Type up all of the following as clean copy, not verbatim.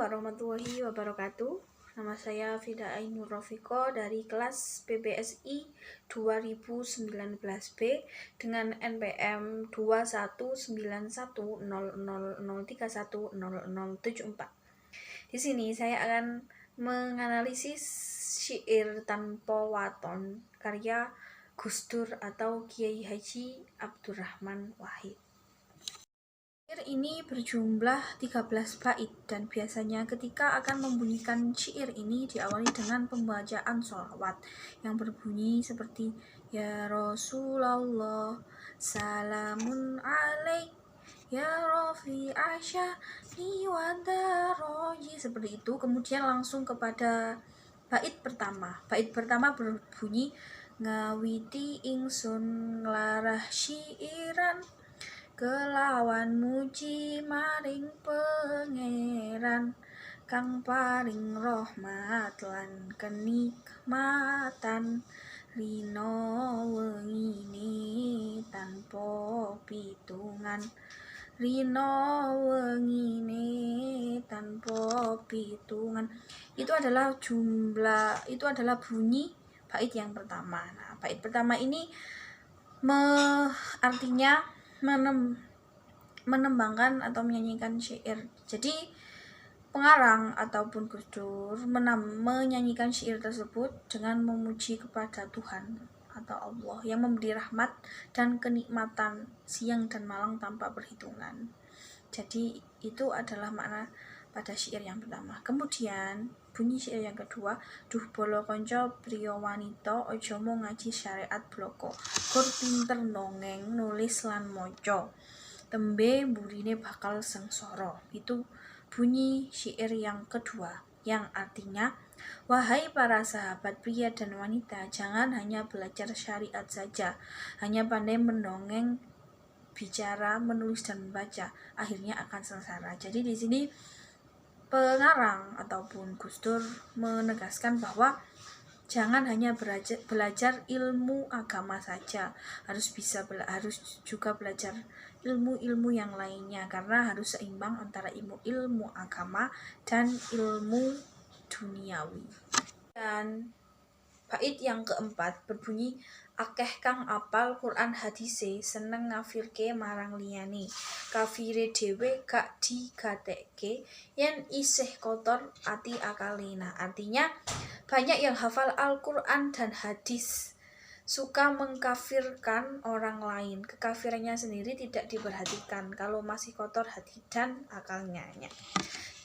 warahmatullahi wabarakatuh. Nama saya Fida Ainur Rofiko dari kelas PPSI 2019B dengan NPM 2191000310074. Di sini saya akan menganalisis syair tanpa waton karya Gus Dur atau Kiai Haji Abdurrahman Wahid. Syair ini berjumlah 13 bait dan biasanya ketika akan membunyikan syair ini diawali dengan pembacaan sholawat yang berbunyi seperti Ya Rasulullah salamun alaik Ya Rafi Asyani wa daraji, seperti itu. Kemudian langsung kepada bait pertama. Bait pertama berbunyi ngawiti ingsun larah syiiran kelawan muji maring pangeran kang paring rahmat lan kenikmatan rino wengine tanpa pitungan itu adalah bunyi bait yang pertama. Nah, bait pertama ini artinya menembangkan atau menyanyikan syair. Jadi pengarang ataupun Gus Dur menyanyikan syair tersebut dengan memuji kepada Tuhan atau Allah yang memberi rahmat dan kenikmatan siang dan malam tanpa perhitungan. Jadi itu adalah makna pada syair yang pertama. Kemudian bunyi syair yang kedua, duh bolo konco priya wanita aja mau ngaji syariat bloko gur pinter nongeng nulis lan moco tembe burine bakal sengsara. Itu bunyi syair yang kedua yang artinya wahai para sahabat pria dan wanita, jangan hanya belajar syariat saja, hanya pandai mendongeng, bicara, menulis dan membaca, akhirnya akan sengsara. Jadi di sini pengarang ataupun Gus Dur menegaskan bahwa jangan hanya belajar ilmu agama saja, harus juga belajar ilmu-ilmu yang lainnya, karena harus seimbang antara ilmu agama dan ilmu duniawi. Dan bait yang keempat berbunyi akeh kang apal Quran hadise seneng ngafirke marang liyane kafire dhewe gak digatekke yen isih kotor ati akalena. Artinya banyak yang hafal Al-Quran dan hadis suka mengkafirkan orang lain, kekafirannya sendiri tidak diperhatikan kalau masih kotor hati dan akalnya.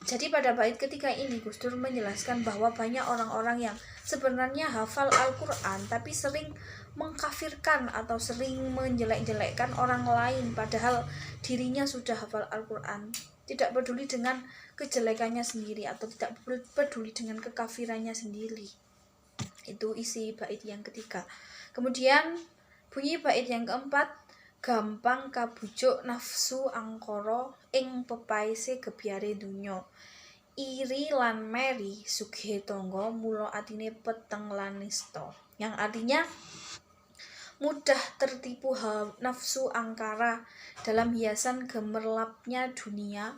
Jadi pada bait ketiga ini Gus Dur menjelaskan bahwa banyak orang-orang yang sebenarnya hafal Al-Quran tapi sering mengkafirkan atau sering menjelek-jelekkan orang lain padahal dirinya sudah hafal Al-Quran, tidak peduli dengan kejelekannya sendiri atau tidak peduli dengan kekafirannya sendiri. Itu isi bait yang ketiga. Kemudian bunyi bait yang keempat, gampang kabujuk nafsu angkara ing pepaise gebyare donya iri lan meri sugih tangga mula atine peteng lan nista. Yang artinya mudah tertipu nafsu angkara dalam hiasan gemerlapnya dunia,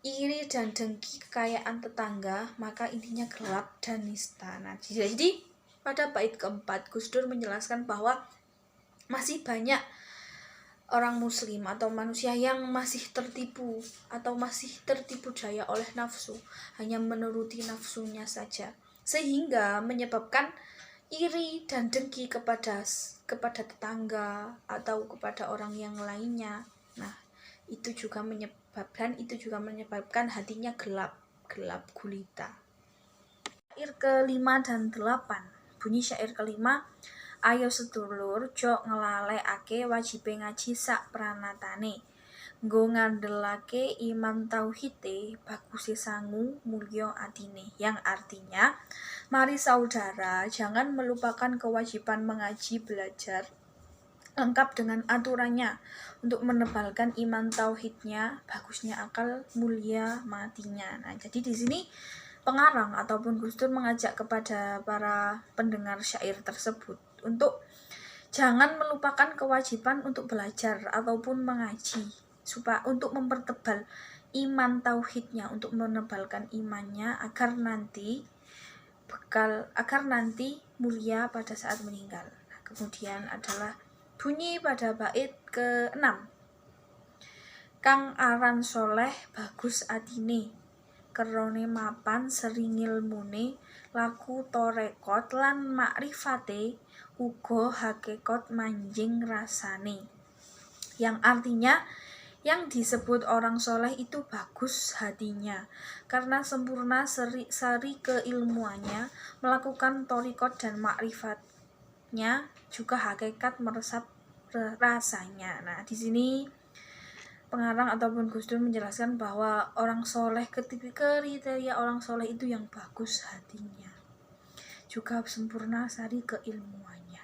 iri dan dengki kekayaan tetangga, maka intinya gelap dan nista. Nah, jadi pada bait keempat Gus Dur menjelaskan bahwa masih banyak orang muslim atau manusia yang masih tertipu daya oleh nafsu, hanya menuruti nafsunya saja, sehingga menyebabkan iri dan dengki kepada tetangga atau kepada orang yang lainnya. Nah, itu juga menyebabkan hatinya gelap gulita. Syair kelima dan 8. Bunyi syair kelima, ayo sedulur jok ngelalekake wajibe ngaji sak pranatane nggo ngandelake iman tauhide baguse sangu mulya atine. Yang artinya mari saudara jangan melupakan kewajiban mengaji belajar lengkap dengan aturannya untuk menebalkan iman tauhidnya, bagusnya akal, mulia matinya. Nah, jadi di sini pengarang ataupun Gus Dur mengajak kepada para pendengar syair tersebut untuk jangan melupakan kewajiban untuk belajar ataupun mengaji untuk mempertebal iman tauhidnya, untuk menebalkan imannya agar nanti mulia pada saat meninggal. Nah, kemudian adalah bunyi pada bait ke-6. Kang aran soleh bagus atine, kerone mapan sering ilmune, laku torekot lan makrifate, uga hakikat manjing rasane. Yang artinya, yang disebut orang soleh itu bagus hatinya, karena sempurna sari keilmuannya, melakukan torikot dan makrifatnya, juga hakikat meresap rasanya. Nah, di sini pengarang ataupun Gus Dur menjelaskan bahwa orang soleh, kriteria orang soleh itu yang bagus hatinya, juga sempurna sari keilmuannya.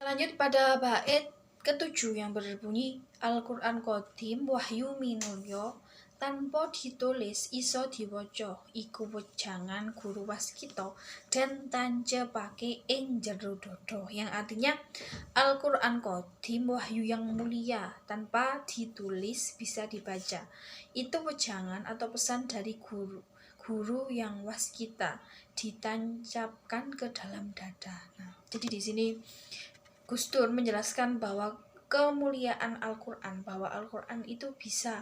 Lanjut pada bait ke-7 yang berbunyi, Al-Qur'an Qadim wahyu minulya, tanpa ditulis iso diwaca, iku wejangan guru waskita dan tancepake ing jero dodo. Yang artinya Al-Qur'an Qadim wahyu yang mulia, tanpa ditulis bisa dibaca. Itu wejangan atau pesan dari guru yang waskita, ditancapkan ke dalam dada. Nah, jadi di sini Gus Dur menjelaskan bahwa kemuliaan Al-Quran, bahwa Al-Quran itu bisa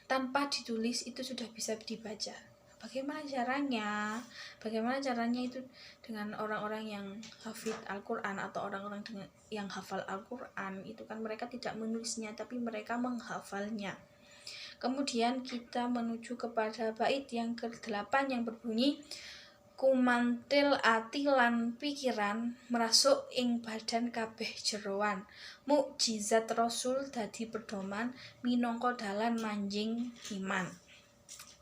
tanpa ditulis itu sudah bisa dibaca. Bagaimana caranya? Bagaimana caranya itu dengan orang-orang yang hafid Al-Quran atau orang-orang yang hafal Al-Quran, itu kan mereka tidak menulisnya tapi mereka menghafalnya. Kemudian kita menuju kepada bait yang ke-8 yang berbunyi, kumantil ati lan pikiran, merasuk ing badan kabeh jeroan, mukjizat Rasul dadi pedoman, minangka dalan manjing iman.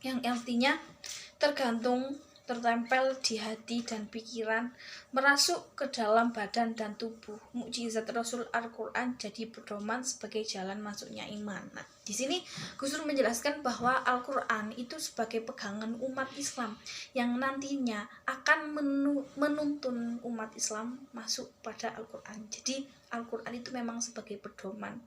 Yang artinya tertempel di hati dan pikiran, merasuk ke dalam badan dan tubuh. Mukjizat Rasul Al-Quran jadi pedoman sebagai jalan masuknya iman. Nah, di sini Gus Dur menjelaskan bahwa Al-Quran itu sebagai pegangan umat Islam yang nantinya akan menuntun umat Islam masuk pada Al-Quran. Jadi Al-Quran itu memang sebagai pedoman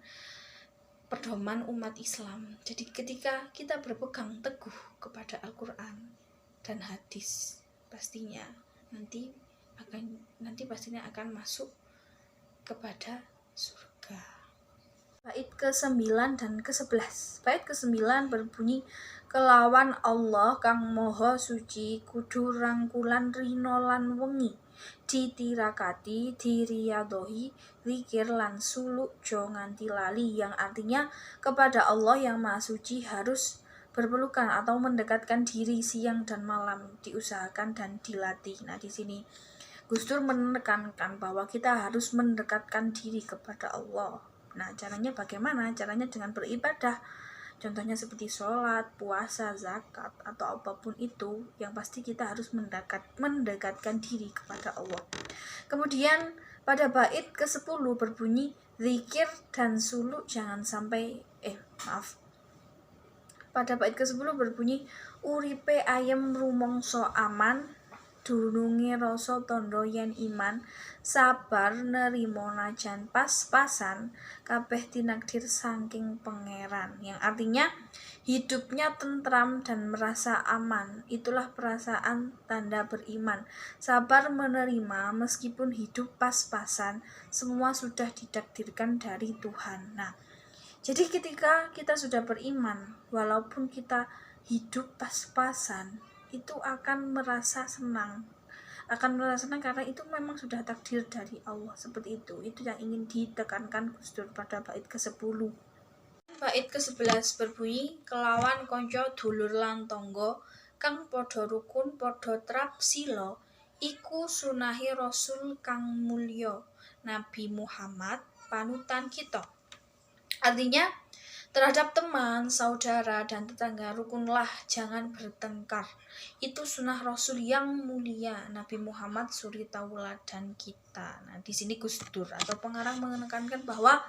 umat Islam. Jadi ketika kita berpegang teguh kepada Al-Quran dan hadis, pastinya nanti pastinya akan masuk kepada surga. Bait ke-9 dan ke-11. Bait ke-9 berbunyi, kelawan Allah kang moho suci, kudu rangkulan rino lan wengi, ditirakati diriyadohi, zikir lan suluk jo nganti lali. Yang artinya kepada Allah yang maha suci harus berpelukan atau mendekatkan diri siang dan malam, diusahakan dan dilatih. Nah, di sini Gus Dur menekankan bahwa kita harus mendekatkan diri kepada Allah. Nah, caranya bagaimana? Caranya dengan beribadah. Contohnya seperti sholat, puasa, zakat, atau apapun itu, yang pasti kita harus mendekatkan diri kepada Allah. Kemudian pada bait ke-10 berbunyi, zikir dan suluk jangan sampai pada bait ke-10 berbunyi, uripe ayem rumangsa aman, dununge rasa tandha yen iman, sabar nerima najan pas-pasan, kabeh tinakdir saking pangeran. Yang artinya hidupnya tentram dan merasa aman, itulah perasaan tanda beriman. Sabar menerima meskipun hidup pas-pasan, semua sudah ditakdirkan dari Tuhan. Nah, jadi ketika kita sudah beriman, walaupun kita hidup pas-pasan, itu akan merasa senang. Karena itu memang sudah takdir dari Allah, seperti itu. Itu yang ingin ditekankan Gus Dur pada bait ke-10. Bait ke-11 berbunyi, kelawan konco dulur lan tangga, kang padha rukun padha trap sila, iku sunahe Rasul kang mulya, Nabi Muhammad panutan kita. Artinya, terhadap teman, saudara, dan tetangga rukunlah, jangan bertengkar. Itu sunnah Rasul yang mulia, Nabi Muhammad suri tauladan kita. Nah, di sini Gus Dur atau pengarang menekankan bahwa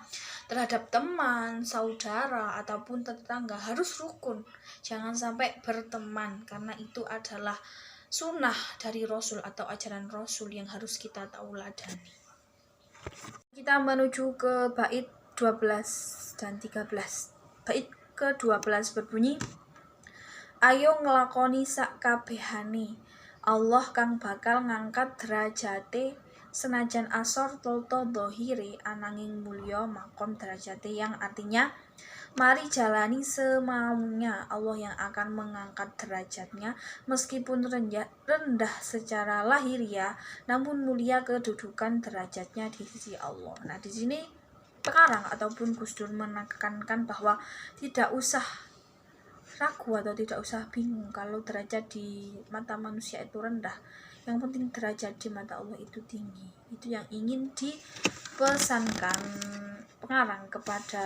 terhadap teman, saudara, ataupun tetangga harus rukun. Jangan sampai berteman, karena itu adalah sunnah dari Rasul atau ajaran Rasul yang harus kita tauladani. Kita menuju ke bait 12 dan 13. Bait ke-12 berbunyi, ayo ngelakoni sak kabehane, Allah kang bakal ngangkat derajate senajan asor toto dohire ananging mulya makom derajate, yang artinya mari jalani semaunya Allah yang akan mengangkat derajatnya meskipun rendah secara lahiriah namun mulia kedudukan derajatnya di sisi Allah. Nah, di sini Pengarang ataupun Gus Dur menekankan bahwa tidak usah ragu atau tidak usah bingung kalau derajat di mata manusia itu rendah. Yang penting derajat di mata Allah itu tinggi. Itu yang ingin dipesankan pengarang kepada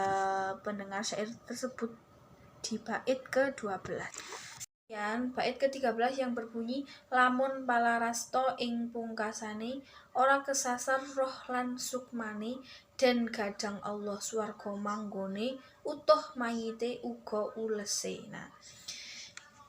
pendengar syair tersebut di bait ke-12. Dan bait ke-13 yang berbunyi, lamun palarasto ing pungkasane ora kesasar roh lan sukmane, den gadang Allah swarga manggone utuh mayite uga ulese. Nah,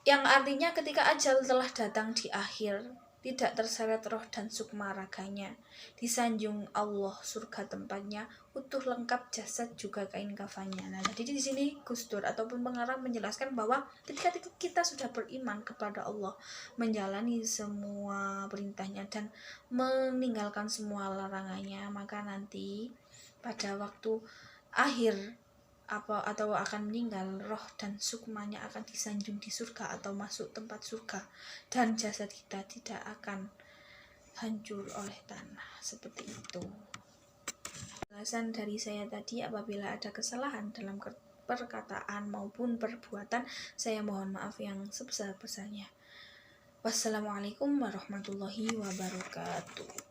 yang artinya ketika ajal telah datang di akhir, tidak terseret roh dan sukma raganya, disanjung Allah surga tempatnya, utuh lengkap jasad juga kain kafannya. Nah, jadi di sini Gus Dur ataupun pengarang menjelaskan bahwa ketika kita sudah beriman kepada Allah, menjalani semua perintahnya dan meninggalkan semua larangannya, maka nanti pada waktu akhir atau akan meninggal, roh dan sukmanya akan disanjung di surga atau masuk tempat surga, dan jasad kita tidak akan hancur oleh tanah. Seperti itu penjelasan dari saya tadi. Apabila ada kesalahan dalam perkataan maupun perbuatan, saya mohon maaf yang sebesar-besarnya. Wassalamualaikum warahmatullahi wabarakatuh.